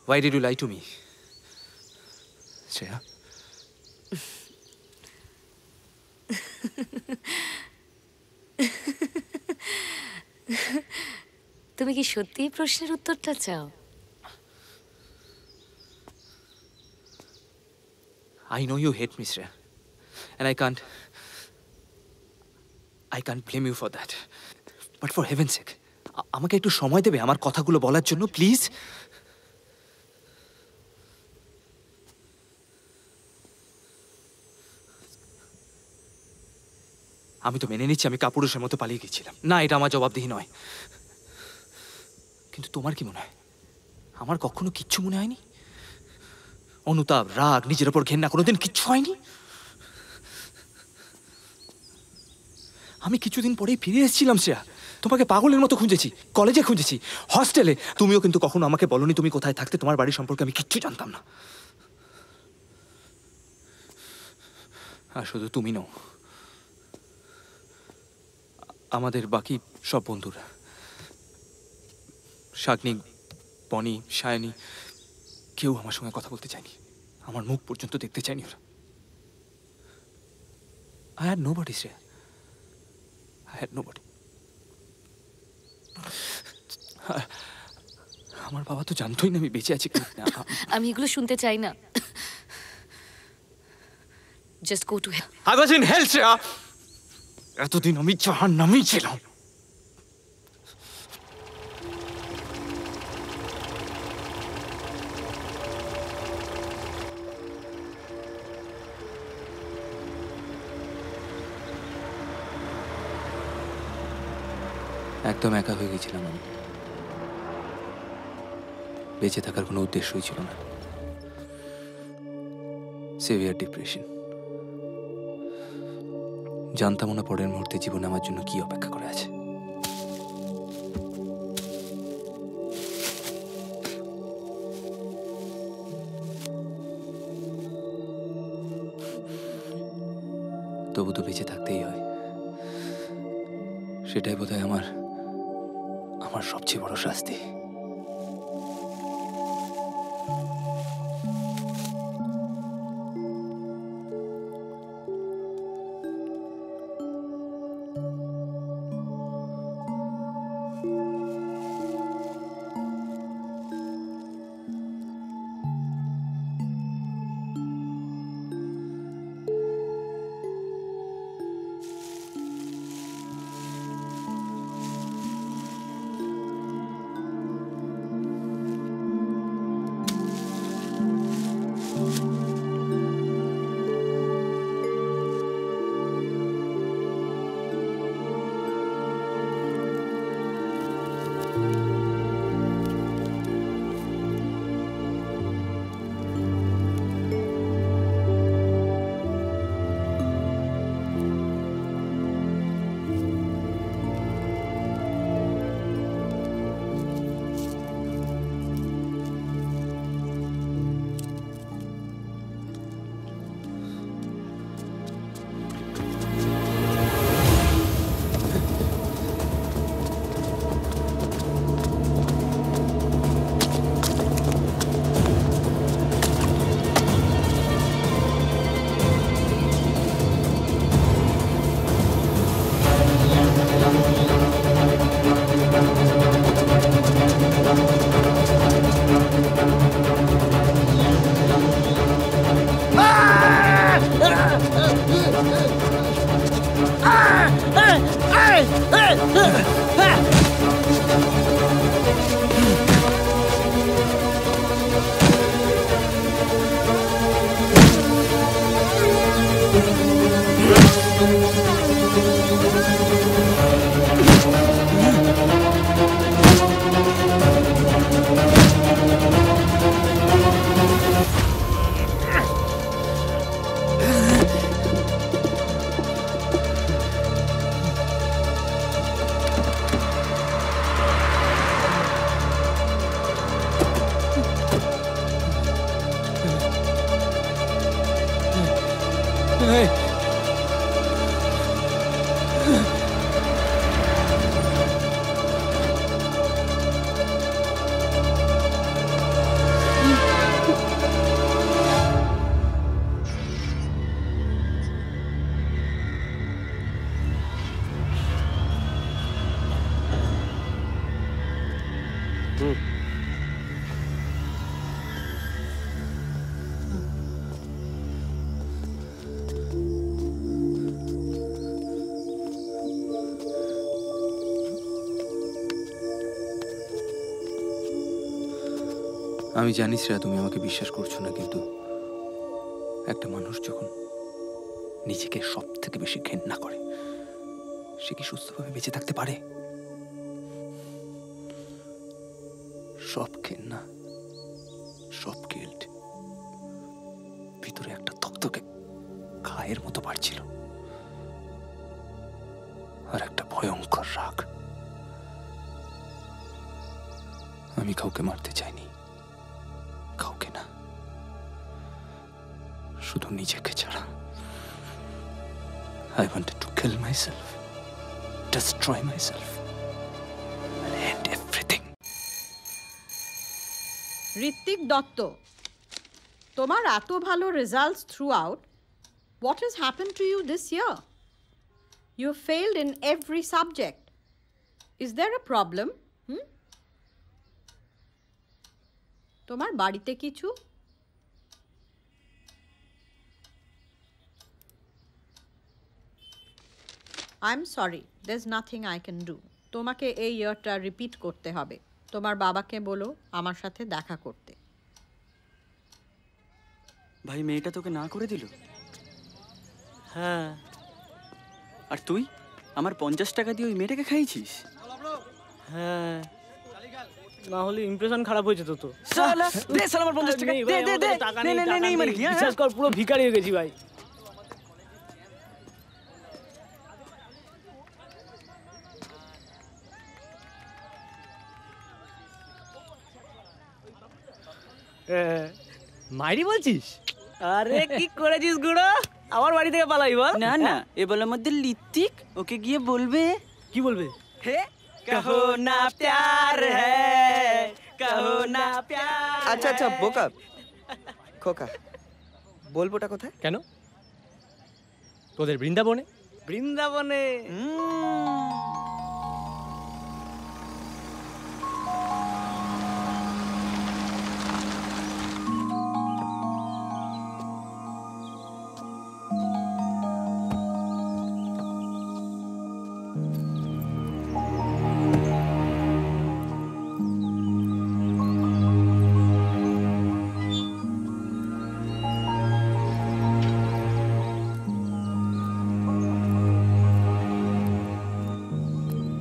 Why did you lie to me? Shreya? তুমি কি সত্যিই প্রশ্নের উত্তরটা চাও? I know you hate me, Shreya. And I can't blame you for that. But for heaven's sake, আমাকে একটু সময় দেবে আমার কথাগুলো বলার জন্য, প্লিজ? আমি তো মেনে নিচ্ছি আমি কাপুরুষের মতো পালিয়ে গেছিলাম। না, এটা আমার জবাবদিহি নয়। কিন্তু তোমার কি মনে হয় আমার কখনো কিচ্ছু মনে হয়নি? অনুতাপ, রাগ, নিজের ওপর ঘেন্না কোনোদিন কিচ্ছু হয়নি? আমি কিছুদিন পরেই ফিরে এসেছিলাম শ্রেয়া। তোমাকে পাগলের মতো খুঁজেছি, কলেজে খুঁজেছি, হস্টেলে। তুমিও কিন্তু কখনো আমাকে বলনি তুমি কোথায় থাকতে। তোমার বাড়ি সম্পর্কে আমি কিচ্ছু জানতাম না। আর শুধু তুমি নও, আমাদের বাকি সব বন্ধুরা, শাগনিক, বনি, সায়নী, কেউ আমার সঙ্গে কথা বলতে চায়নি। আমার মুখ পর্যন্ত দেখতে চায়নি ওরা। I had nobody, Shreya. I had nobody. আমার বাবা তো জানতোই না আমি বেঁচে আছি। আমি এগুলো শুনতে চাই না। Just go to hell. I was in hell, Shreya. এতদিন আমি জাহান্নামেই ছিলাম। একদম একা হয়ে গেছিলাম আমি। বেঁচে থাকার কোনো উদ্দেশ্যই ছিল না। Severe depression. জানতাম না পরের মুহূর্তে জীবনে আমার জন্য কি অপেক্ষা করে আছে। তবু তো বেঁচে থাকতেই হয়। সেটাই বোধহয় আমার সবচেয়ে বড় শাস্তি। আমি জানি শ্রেয়া তুমি আমাকে বিশ্বাস করছো না, কিন্তু একটা মানুষ যখন নিজেকে সব থেকে বেশি ঘেন্না করে সে কি সুস্থভাবে বেঁচে থাকতে পারে? সব ঘেন্না, সব গিল্ট ভিতরে একটা তক্তকে খায়ের মতো বাড়ছিল, আর একটা ভয়ঙ্কর রাগ। আমি কাউকে মারতে চাইনি, কাউকে না, শুধু নিজেকে ছাড়া। I wanted to kill myself, destroy myself, and end everything. Hrithik Dutta, তোমার এত ভালো results through out, what has happened to you this year? You failed in every subject. Is there a problem? তোমার বাড়িতে কিছু? I'm sorry, there's nothing I can do. তোমাকে এই ইয়ারটা repeat করতে হবে। তোমার বাবাকে বলো আমার সাথে দেখা করতে। ভাই মেয়েটা তোকে না করে দিল? হ্যাঁ, আর তুই আমার 50 টাকা দিয়ে ওই মেয়েটাকে খাইছিস? হ্যাঁ, না হলে ইমপ্রেশন খারাপ হয়েছে তো। শালা দে শালা আমার 50 টাকা দে দে দে নে নে নে মানে কি? বিশ্বাস কর, পুরো ভিখারি হয়ে গেছি ভাই। মাইরি বলছিস? আরে কি করেছিস গুড়ো, আমার বাড়ি থেকে পালাই বল। না না, এ বলার মধ্যে লিত্তিক ওকে গিয়ে বলবে। কি বলবে? হে কহো না প্যার হ্যায়, কহো না প্যার। আচ্ছা আচ্ছা বোকা খোকা, বলবোটা কোথায়? কেন? তোদের বৃন্দাবনে। বৃন্দাবনে?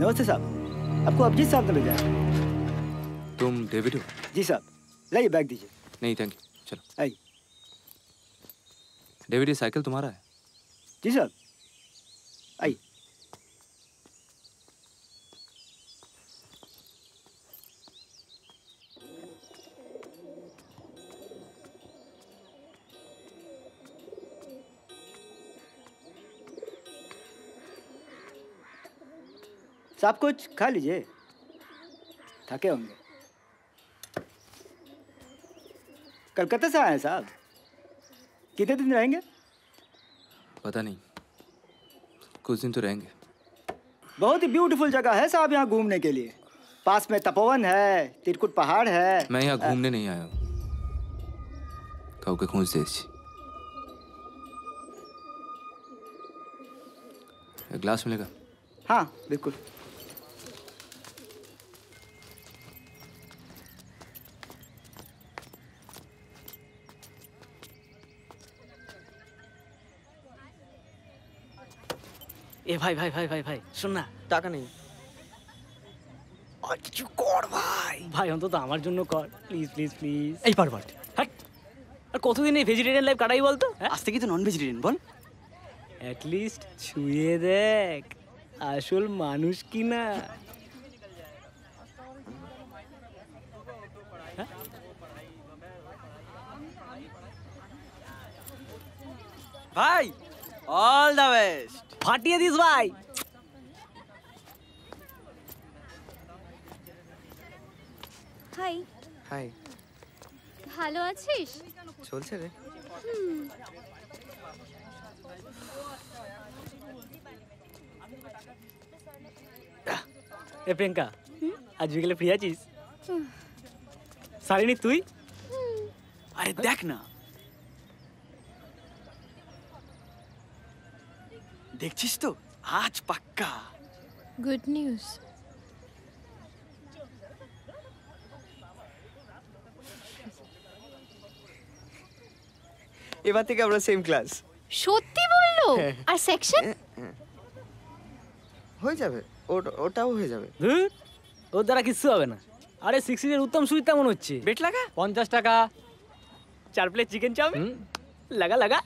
नमस्ते साहब, आपको अभिजीत साहब ने भेजा है। तुम डेविड हो? जी साहब, लाइए बैग दीजिए। नहीं थैंक यू, चलो। आइए। डेविड, ये साइकिल तुम्हारा है? जी साहब, आइए। साहब कुछ खा लीजिए, थके होंगे। कलकत्ता से आए हैं साहब, कितने दिन रहेंगे? पता नहीं, कुछ दिन तो रहेंगे। बहुत ही ब्यूटीफुल जगह है साहब यहाँ घूमने के लिए। पास में तपोवन है, तिरकुट पहाड़ है। मैं यहाँ घूमने नहीं आया हूँ, काउके खोज देसी। एक ग्लास मिलेगा? हाँ बिल्कुल। এ ভাই ভাই ভাই ভাই ভাই শোন না, টাকা নেই। আর কিছু কর ভাই। ভাই অন্তত আমার জন্য কর, প্লিজ প্লিজ প্লিজ। এই পারভার্ট, হ্যাঁ, আর কতদিন এই ভেজিটেরিয়ান লাইফ কাটাই বলতো? আজ থেকে তো নন ভেজিটেরিয়ান বল। অ্যাট লিস্ট ছুঁয়ে দেখ আসল মানুষ কিনা। ভাই অল দ্য বেস্ট। ফাটিয়ে দিস ভাই। হাই, হাই, ভালো আছিস? চলছে রে। এ প্রিয়াঙ্কা, আজ বিকেলে ফ্রি আছিস? সারিনি তুই? আরে দেখ না, দেখছিস তো আজ পাক্কা। Good news. এবার থেকে আমরা সেম ক্লাস। সত্যি বললো? আর সেকশন? হয়ে যাবে, ওটাও হয়ে যাবে। ধুর, ওর দ্বারা কিচ্ছু হবে না। আরে 16 উত্তম সুইট মনে হচ্ছে। বেট লাগা 50 টাকা 4 প্লেট চিকেন চাউমিন লাগা লাগা।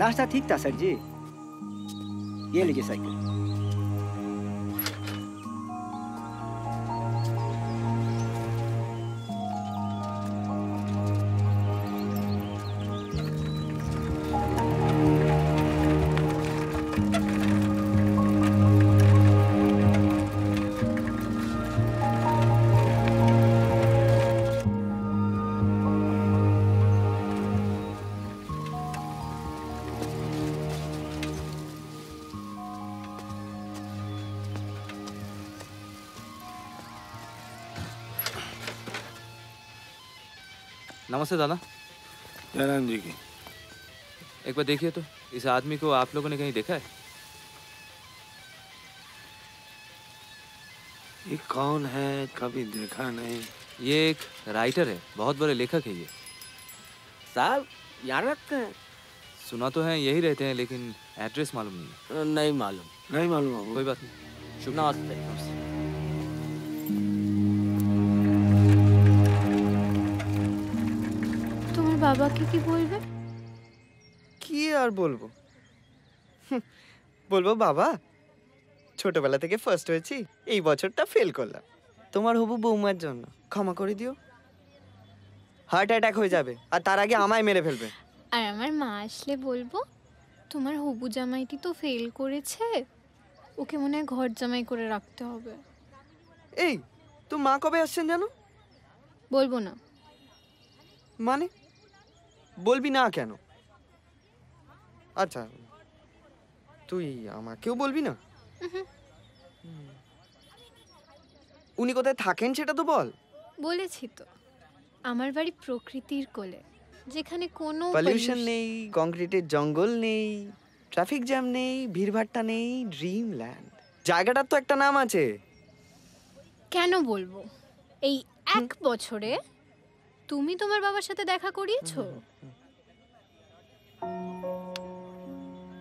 नाश्ता ठीक था सर जी। ये लीजिए साइकिल। नमस्ते दादा। जयराम जी की। एक बार देखिए तो, इस आदमी को आप लोगों ने कहीं देखा है? ये कौन है, कभी देखा नहीं। ये एक राइटर है, बहुत बड़े लेखक है ये। साहब यहाँ रखते हैं? सुना तो है यही रहते हैं, लेकिन एड्रेस मालूम नहीं है। नहीं मालूम। नहीं मालूम बाबू। कोई बात नहीं, शुभ नमस्ते। তোমার বাবাকে কি বলবে? কি আর বলবো, বলবো বাবা ছোটবেলা থেকে ফার্স্ট হয়েছি, এই বছরটা ফেল করলাম, তোমার হবু বৌমার জন্য ক্ষমা করে দিও। হার্ট অ্যাটাক হয়ে যাবে আর তার আগে আমায় মেরে ফেলবে। আর আমার মা আসলে বলবো, তোমার হবু জামাইটি তো ফেল করেছে, ওকে মনে হয় ঘর জামাই করে রাখতে হবে। এই তো মা কবে আসছেন জানো? বলবো না। মানে বলবি না কেন? আচ্ছা তুই আমাকেও বলবি না? উনি কোথায় থাকেন সেটা তো বল। বলেছি তো, আমার বাড়ি প্রকৃতির কোলে, যেখানে কোনো পলিউশন নেই, কংক্রিটের জঙ্গল নেই, ট্রাফিক জ্যাম নেই, ভিড়ভাট্টা নেই, ড্রিম ল্যান্ড। জায়গাটার তো একটা নাম আছে। কেন বলবো? এই 1 বছরে তুমি তোমার বাবার সাথে দেখা করিয়েছো?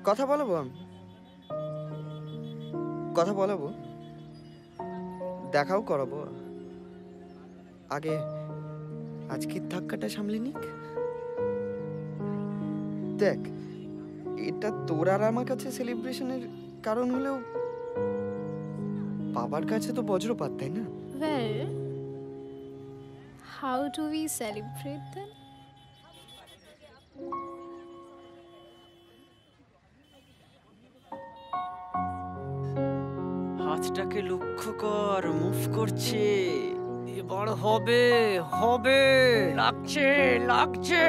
কথা বলাবো আমি, কথা বলাবো, দেখাও করাবো। আগে আজকের ধাক্কাটা সামলে নিক। দেখ, এটা তোর আর আমার কাছে সেলিব্রেশনের কারণ হলেও বাবার কাছে তো বজ্রপাত, তাই না? Well, how do we celebrate then? হাতটাকে লক্ষ্য কর, মুভ করছে। এবার হবে হবে, লাগছে লাগছে।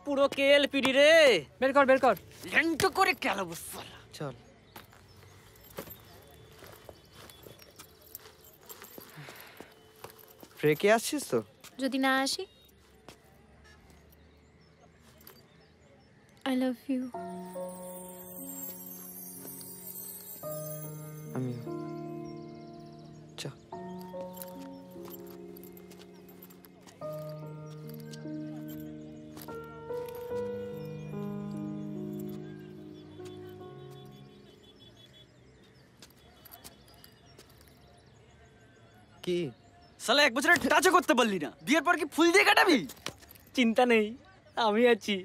পুরো কেল পিডি রে, বের কর বের কর। ল্যান্ড করে কেলাবো সালা। চল। ব্রেকে আসছিস তো? যদি না আসি? I love you. আমি চ। কি সালা 1 বছরে টাচও করতে পারলি না, বিয়ের পর কি ফুল দিয়ে কাটাবি? চিন্তা নেই, আমি আছি।